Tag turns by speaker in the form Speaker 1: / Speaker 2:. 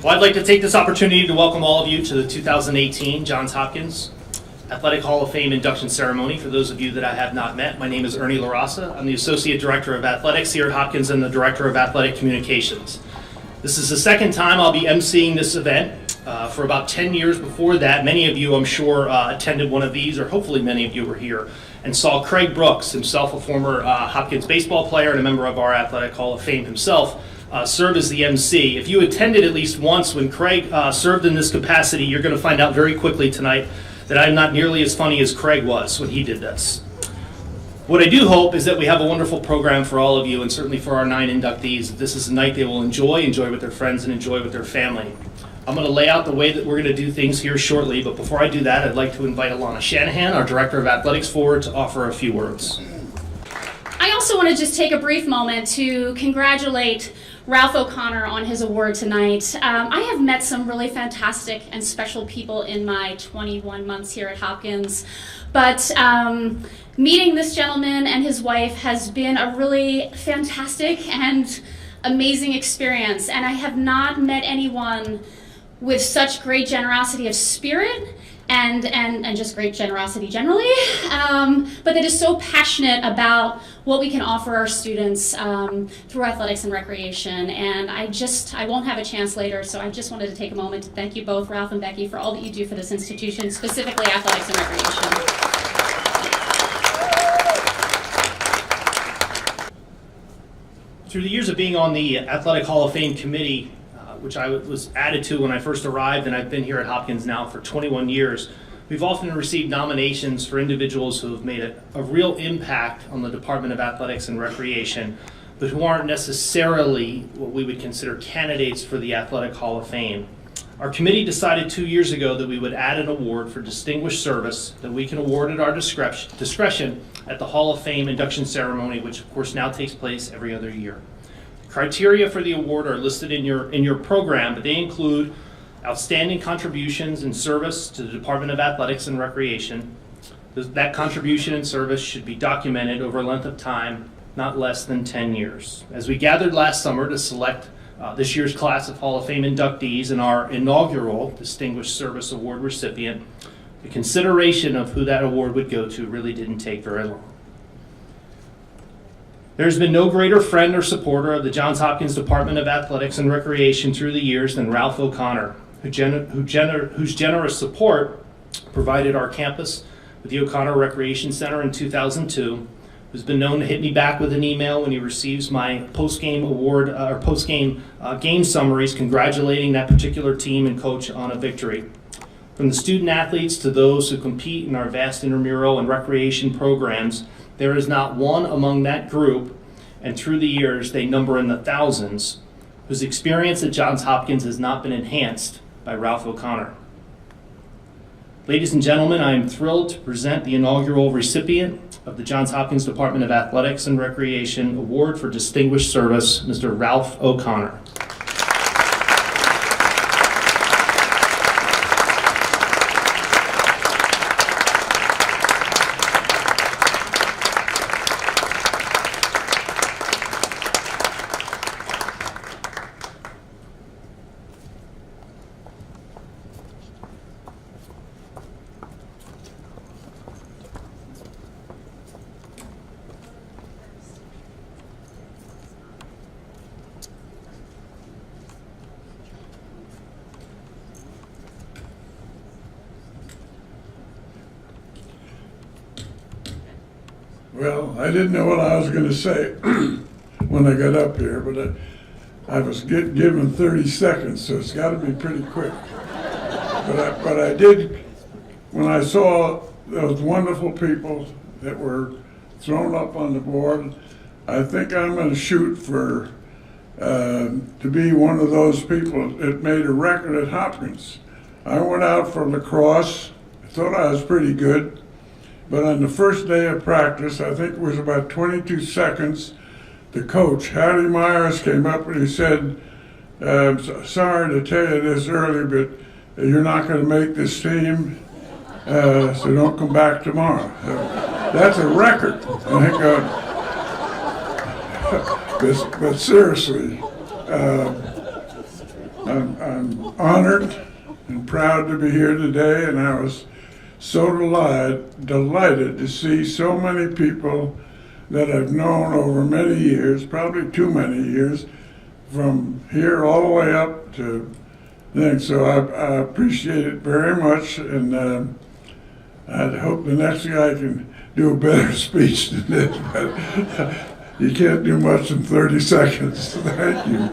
Speaker 1: Well, I'd like to take this opportunity to welcome all of you to the 2018 Johns Hopkins Athletic Hall of Fame induction ceremony. For those of you that I have not met, my name is Ernie LaRosa. I'm the Associate Director of Athletics here at Hopkins and the Director of Athletic Communications. This is the second time I'll be emceeing this event. For about 10 years before that, many of you, I'm sure, attended one of these, or hopefully many of you were here, and saw Craig Brooks, himself a former Hopkins baseball player and a member of our Athletic Hall of Fame himself, serve as the MC. If you attended at least once when Craig served in this capacity, you're going to find out very quickly tonight that I'm not nearly as funny as Craig was when he did this. What I do hope is that we have a wonderful program for all of you, and certainly for our 9 inductees. This is a night they will enjoy with their friends and enjoy with their family. I'm going to lay out the way that we're going to do things here shortly, but before I do that, I'd like to invite Alana Shanahan, our Director of Athletics, forward to offer a few words.
Speaker 2: I also want to just take a brief moment to congratulate Ralph O'Connor on his award tonight. I have met some really fantastic and special people in my 21 months here at Hopkins, but meeting this gentleman and his wife has been a really fantastic and amazing experience, and I have not met anyone with such great generosity of spirit and just great generosity generally, but that is so passionate about what we can offer our students through athletics and recreation. And I won't have a chance later, so I just wanted to take a moment to thank you both, Ralph and Becky, for all that you do for this institution, specifically athletics and recreation.
Speaker 1: Through the years of being on the Athletic Hall of Fame committee, which I was added to when I first arrived, and I've been here at Hopkins now for 21 years, we've often received nominations for individuals who have made a real impact on the Department of Athletics and Recreation, but who aren't necessarily what we would consider candidates for the Athletic Hall of Fame. Our committee decided 2 years ago that we would add an award for distinguished service that we can award at our discretion at the Hall of Fame induction ceremony, which of course now takes place every other year. Criteria for the award are listed in your program, but they include outstanding contributions and service to the Department of Athletics and Recreation. That contribution and service should be documented over a length of time, not less than 10 years. As we gathered last summer to select this year's class of Hall of Fame inductees and our inaugural Distinguished Service Award recipient, the consideration of who that award would go to really didn't take very long. There's been no greater friend or supporter of the Johns Hopkins Department of Athletics and Recreation through the years than Ralph O'Connor, whose generous support provided our campus with the O'Connor Recreation Center in 2002, who's been known to hit me back with an email when he receives my post-game award or post-game game summaries congratulating that particular team and coach on a victory. From the student athletes to those who compete in our vast intramural and recreation programs, there is not one among that group, and through the years they number in the thousands, whose experience at Johns Hopkins has not been enhanced by Ralph O'Connor. Ladies and gentlemen, I am thrilled to present the inaugural recipient of the Johns Hopkins Department of Athletics and Recreation Award for Distinguished Service, Mr. Ralph O'Connor.
Speaker 3: Well, I didn't know what I was going to say when I got up here, but I was given 30 seconds, so it's got to be pretty quick. But I did, when I saw those wonderful people that were thrown up on the board, I think I'm going to shoot for to be one of those people that made a record at Hopkins. I went out for lacrosse. I thought I was pretty good. But on the first day of practice, I think it was about 22 seconds, the coach, Hattie Myers, came up and he said, I'm sorry to tell you this early, but you're not going to make this team, so don't come back tomorrow. That's a record. I think, but seriously, I'm honored and proud to be here today, and I was so delighted to see so many people that I've known over many years, probably too many years, from here all the way up to things. So I appreciate it very much, and I hope the next guy can do a better speech than this, but you can't do much in 30 seconds. Thank you.